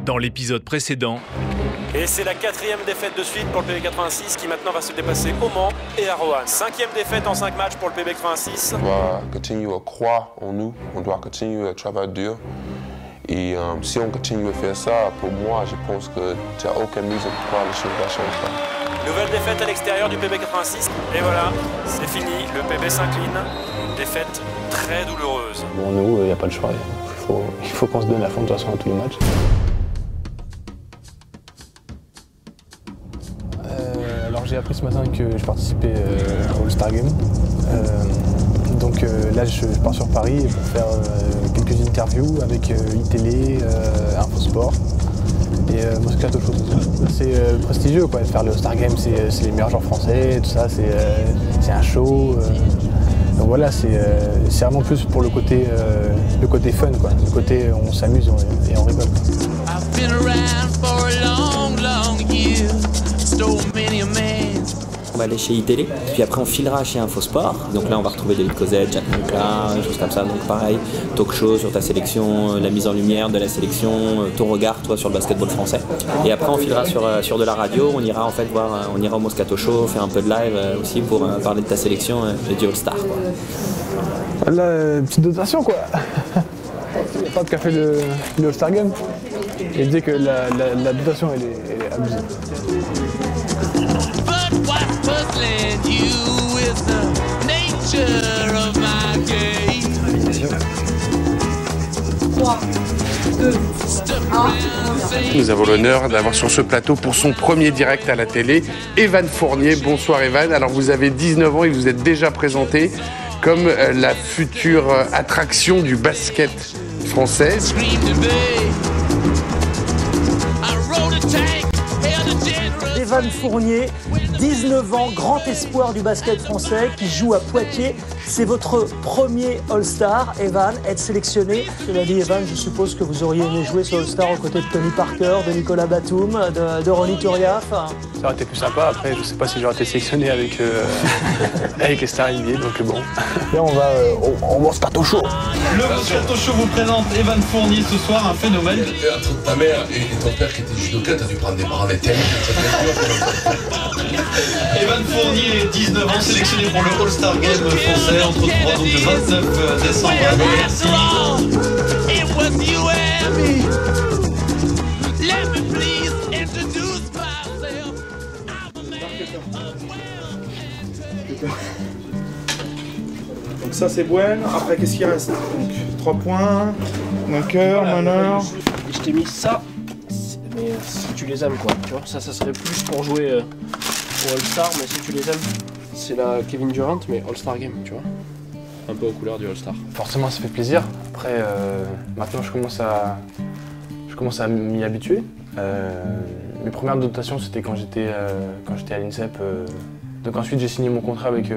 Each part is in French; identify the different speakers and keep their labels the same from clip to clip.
Speaker 1: Dans l'épisode précédent...
Speaker 2: Et c'est la 4e défaite de suite pour le PB86 qui maintenant va se dépasser au Mans et à Roanne. 5e défaite en 5 matchs pour le PB86.
Speaker 3: On doit continuer à croire en nous, on doit continuer à travailler dur. Et si on continue à faire ça, pour moi, je pense que tu n'as aucune raison pourquoi les choses vont changer.
Speaker 2: Nouvelle défaite à l'extérieur du PB86. Et voilà, c'est fini, le PB s'incline. Une défaite très douloureuse.
Speaker 4: Bon, nous, il n'y a pas le choix. Il faut qu'on se donne à fond de toute façon à tous les matchs. Alors j'ai appris ce matin que je participais au All-Star Game. Donc là je pars sur Paris pour faire quelques interviews avec iTélé, Infosport et Moscato Show. C'est prestigieux quoi, de faire le All-Star Game, c'est les meilleurs joueurs français, tout ça, c'est un show. Donc voilà, c'est vraiment plus pour le côté fun, quoi. Le côté on s'amuse et on rigole.
Speaker 5: On va aller chez iTélé, puis après on filera chez Infosport. Donc là on va retrouver David Cosette, Jack Monclar, des choses comme ça. Donc pareil, talk show sur ta sélection, la mise en lumière de la sélection, ton regard toi sur le basketball français. Et après on filera sur de la radio, on ira en fait voir, on ira au Moscato Show, faire un peu de live aussi pour parler de ta sélection et du All-Star.
Speaker 4: Là, petite dotation quoi. Il n'y a pas de café de All-Star Game. Il disait que la dotation elle est abusée.
Speaker 6: Nous avons l'honneur d'avoir sur ce plateau pour son premier direct à la télé, Evan Fournier. Bonsoir Evan. Alors vous avez 19 ans et vous êtes déjà présenté comme la future attraction du basket français.
Speaker 7: Evan Fournier, 19 ans, grand espoir du basket français qui joue à Poitiers. C'est votre premier All-Star, Evan, être sélectionné. Cela dit, Evan, je suppose que vous auriez aimé jouer ce All-Star aux côtés de Tony Parker, de Nicolas Batum, de Ronny Turiaf. Ça
Speaker 4: aurait été plus sympa. Après, je sais pas si j'aurais été sélectionné avec les stars NBA, donc bon. Là, on va au Moscato Show.
Speaker 8: Le Moscato Show vous présente Evan Fournier ce soir, un phénomène.
Speaker 9: Entre ta mère et ton père qui était judoka, t'as dû prendre des bras terribles.
Speaker 8: Evan Fournier, 19 ans, sélectionné pour le All-Star Game français. On se retrouvera donc le 29 décembre. Merci.
Speaker 10: Donc ça c'est bueno. Après qu'est-ce qui reste? Donc 3 points, vainqueur, meneur.
Speaker 11: Je t'ai mis ça, mais si tu les aimes quoi, tu vois, ça serait plus pour jouer au All-Star, mais si tu les aimes, c'est la Kevin Durant, mais All-Star Game, tu vois. Un peu aux couleurs du All-Star.
Speaker 4: Forcément ça fait plaisir. Après maintenant je commence à m'y habituer. Mes premières dotations c'était quand j'étais à l'INSEP. Donc ensuite j'ai signé mon contrat avec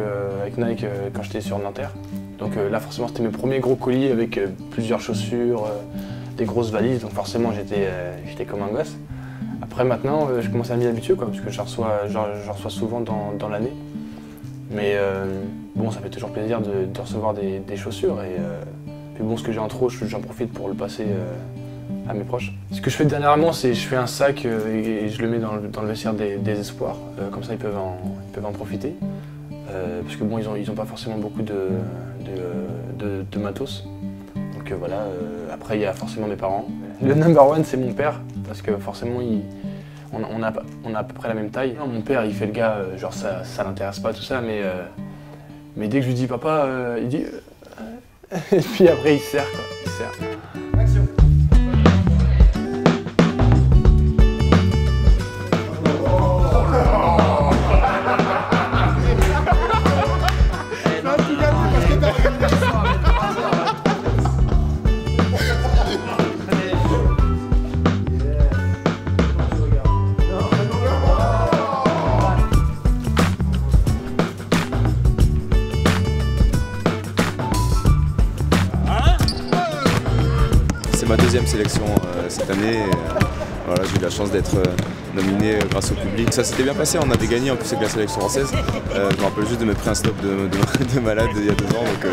Speaker 4: Nike quand j'étais sur Nanterre. Donc là forcément c'était mes premiers gros colis avec plusieurs chaussures, des grosses valises, donc forcément j'étais comme un gosse. Après maintenant je commence à m'y habituer quoi, parce que j'en reçois souvent dans l'année. Mais bon, ça fait toujours plaisir de recevoir des chaussures et puis bon, ce que j'ai en trop, j'en profite pour le passer à mes proches. Ce que je fais dernièrement, c'est je fais un sac et je le mets dans le vestiaire des espoirs, comme ça ils peuvent en profiter. Parce que bon, ils ont pas forcément beaucoup de matos. Donc voilà, après il y a forcément mes parents. Le number one c'est mon père, parce que forcément on a à peu près la même taille. Mon père il fait le gars, genre ça l'intéresse pas tout ça, mais dès que je lui dis papa, il dit et puis après il se serre quoi, il se serre. Action.
Speaker 12: C'est ma deuxième sélection cette année. Voilà, j'ai eu la chance d'être nominé grâce au public. Ça s'était bien passé, on avait gagné en plus avec la sélection française. Je me rappelle juste de me pris un stop de malade il y a 2 ans. Donc,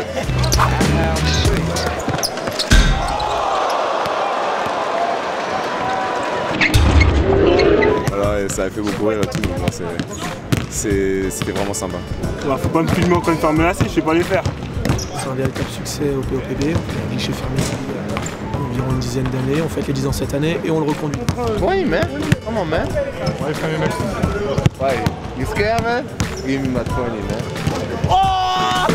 Speaker 12: ça a fait beaucoup rire et tout, donc c'était vraiment sympa.
Speaker 10: Alors, faut pas me filmer en train de faire menacer, je sais pas les faire.
Speaker 1: C'est un véritable succès au POPB, on est guichet fermé environ une dizaine d'années, on fête les 10 ans cette année et on le reconduit.
Speaker 13: Ouais, man, come on, man. Why? You scared, man? Give me my 20, man.
Speaker 14: Oh!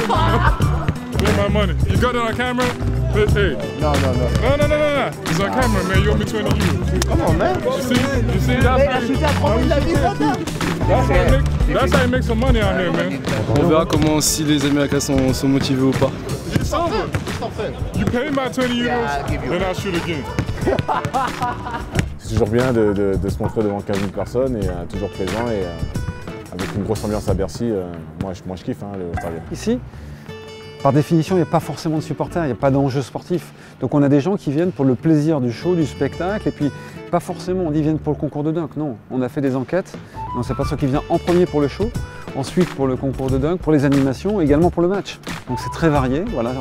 Speaker 14: Where's my money? You got it on camera? Hey.
Speaker 13: No.
Speaker 14: No. It's on camera, man. You owe me 20 euros.
Speaker 13: Come on, man.
Speaker 14: You see that? That's how you make some money out here, man.
Speaker 15: On verra comment si les Américains sont motivés ou pas.
Speaker 14: It's over. You pay my 20 euros, then I'll shoot again.
Speaker 16: C'est toujours bien de se montrer devant 15 000 personnes et toujours présent et avec une grosse ambiance à Bercy. Moi je kiffe le All-Star Game.
Speaker 17: Ici, par définition, il n'y a pas forcément de supporters, il n'y a pas d'enjeu sportif. Donc on a des gens qui viennent pour le plaisir du show, du spectacle, et puis pas forcément on dit viennent pour le concours de dunk. Non, on a fait des enquêtes, on s'aperçoit qui vient en premier pour le show, ensuite pour le concours de dunk, pour les animations, également pour le match. Donc c'est très varié. Voilà,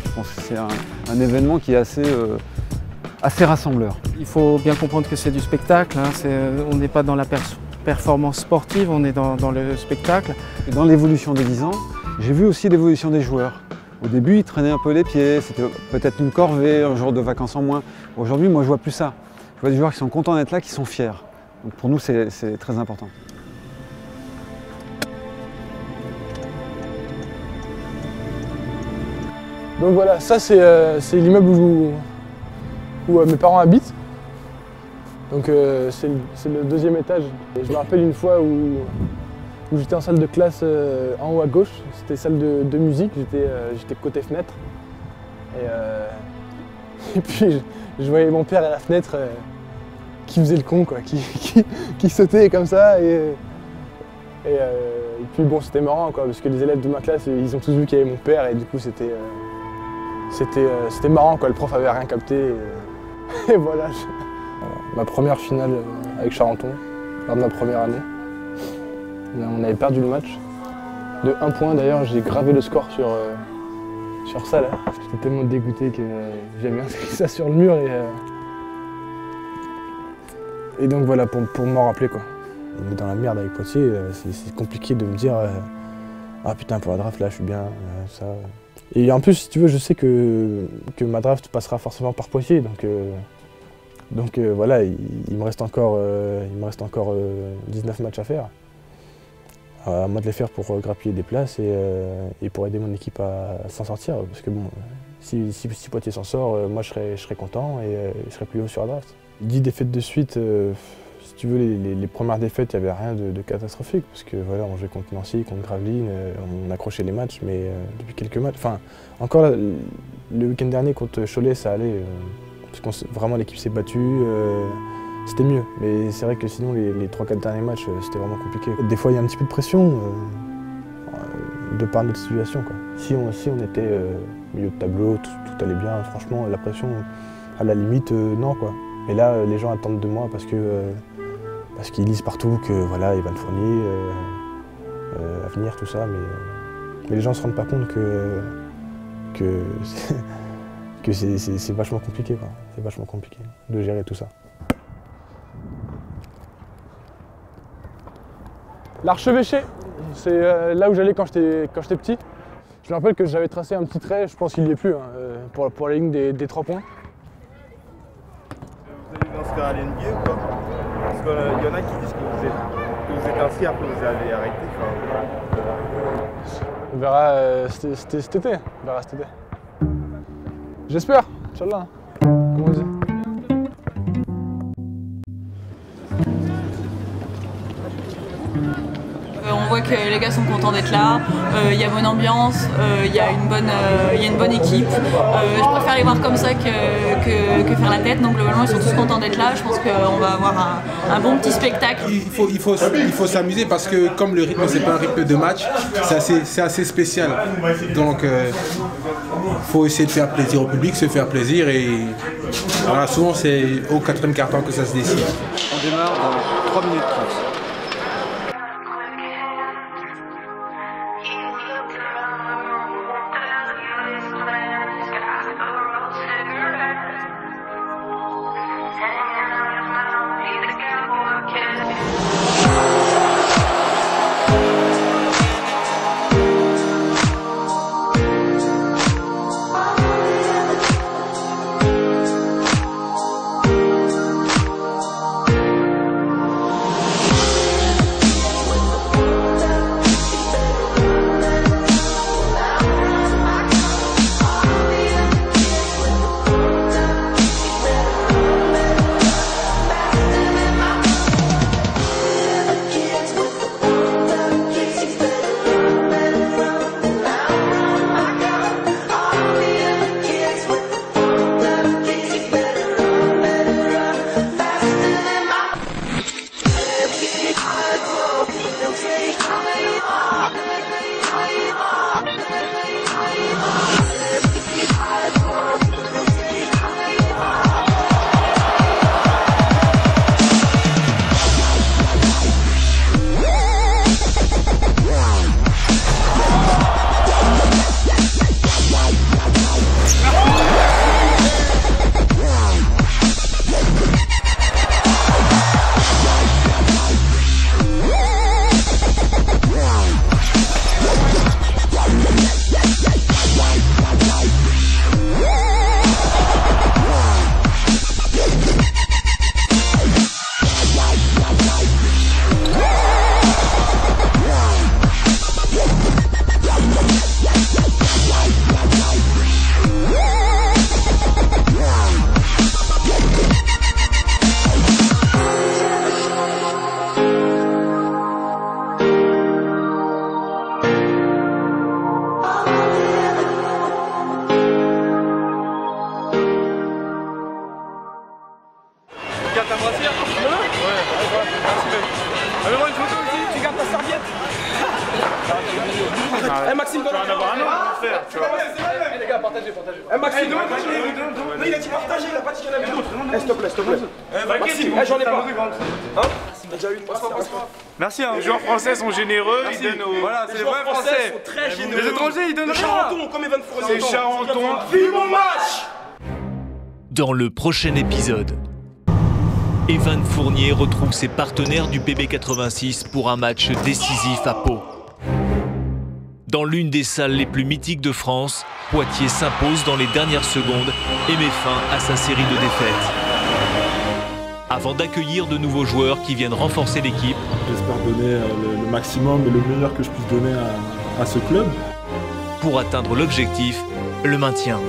Speaker 17: je pense que c'est un événement qui est assez rassembleur.
Speaker 18: Il faut bien comprendre que c'est du spectacle, hein. On n'est pas dans la performance sportive, on est dans le spectacle.
Speaker 17: Et dans l'évolution des 10 ans, j'ai vu aussi l'évolution des joueurs. Au début, ils traînaient un peu les pieds, c'était peut-être une corvée, un jour de vacances en moins. Aujourd'hui, moi je vois plus ça. Je vois des joueurs qui sont contents d'être là, qui sont fiers. Donc pour nous, c'est très important.
Speaker 4: Donc voilà, ça c'est l'immeuble où mes parents habitent. Donc c'est le deuxième étage. Et je me rappelle une fois où j'étais en salle de classe en haut à gauche, c'était salle de musique, j'étais côté fenêtre. Et puis je voyais mon père à la fenêtre qui faisait le con, quoi, qui sautait comme ça. Et puis bon, c'était marrant, quoi, parce que les élèves de ma classe, ils ont tous vu qu'il y avait mon père et du coup c'était marrant, quoi. Le prof avait rien capté. Et voilà. Ma première finale avec Charenton, lors de ma première année. On avait perdu le match. De 1 point d'ailleurs, j'ai gravé le score sur ça là. J'étais tellement dégoûté que j'avais inscrit ça sur le mur et donc voilà, pour m'en rappeler, quoi. On est dans la merde avec Poitiers, c'est compliqué de me dire ah putain, pour la draft là je suis bien, ça. Et en plus, si tu veux, je sais que ma draft passera forcément par Poitiers, donc voilà, il me reste encore 19 matchs à faire. À moi de les faire pour grappiller des places et pour aider mon équipe à s'en sortir. Parce que bon, si Poitiers s'en sort, moi je serai content et je serai plus haut sur la draft. 10 défaites de suite, si tu veux, les premières défaites, il n'y avait rien de catastrophique. Parce que voilà, on jouait contre Nancy, contre Gravelines, on accrochait les matchs, mais depuis quelques matchs. Enfin, encore là, le week-end dernier contre Cholet, ça allait. Parce que vraiment l'équipe s'est battue. C'était mieux, mais c'est vrai que sinon les 3-4 derniers matchs, c'était vraiment compliqué. Des fois il y a un petit peu de pression de par notre situation, quoi. Si on était milieu de tableau, tout allait bien, franchement la pression, à la limite, non, quoi. Mais là les gens attendent de moi parce qu'ils lisent partout que voilà, Evan Fournier, à venir, tout ça, mais les gens ne se rendent pas compte que c'est vachement compliqué, quoi. C'est vachement compliqué de gérer tout ça. L'archevêché, c'est là où j'allais quand j'étais petit. Je me rappelle que j'avais tracé un petit trait, je pense qu'il n'y est plus, hein, pour la ligne des 3 points.
Speaker 10: Vous allez dans ce cas à l'NBA ou pas? Parce qu'il y en a qui disent que vous êtes inscrit, après vous avez arrêté.
Speaker 4: On verra cet été. On verra cet été. J'espère, Inch'Allah. Comment on dit?
Speaker 19: On voit que les gars sont contents d'être là, il y a bonne ambiance, il y a une bonne équipe. Je préfère les voir comme ça que faire la tête, donc globalement ils sont tous contents d'être là. Je pense qu'on va avoir un bon petit spectacle.
Speaker 20: Il faut s'amuser parce que comme le rythme c'est pas un rythme de match, c'est assez spécial. Donc il faut essayer de faire plaisir au public, se faire plaisir et voilà, souvent c'est au 4e quart-temps que ça se décide.
Speaker 21: On démarre dans 3 minutes 30.
Speaker 14: un brassière? Ouais, allez, voilà. Merci mec. Allez, une photo aussi, tu gardes ta serviette.
Speaker 11: Eh Maxime,
Speaker 14: tu vas en avoir un autre faire, tu vois.
Speaker 11: Eh les gars, partagez. Eh Maxime, non, il a dit partager, il a pas dit qu'il y en avait d'autres. Eh s'il te plaît. Maxime, j'en ai pas. Hein? T'as déjà eu une
Speaker 14: Merci, hein. Les joueurs français sont généreux, ils donnent aux... Voilà, c'est les vrais français.
Speaker 11: Sont très généreux.
Speaker 14: Les étrangers, ils donnent rien.
Speaker 11: Charenton, comme Evan Fournier.
Speaker 14: C'est Charenton.
Speaker 11: Vive mon match!
Speaker 3: Dans le prochain épisode, Evan Fournier retrouve ses partenaires du PB86 pour un match décisif à Pau. Dans l'une des salles les plus mythiques de France, Poitiers s'impose dans les dernières secondes et met fin à sa série de défaites. Avant d'accueillir de nouveaux joueurs qui viennent renforcer l'équipe,
Speaker 22: j'espère donner le maximum et le meilleur que je puisse donner à ce club.
Speaker 3: Pour atteindre l'objectif, le maintien.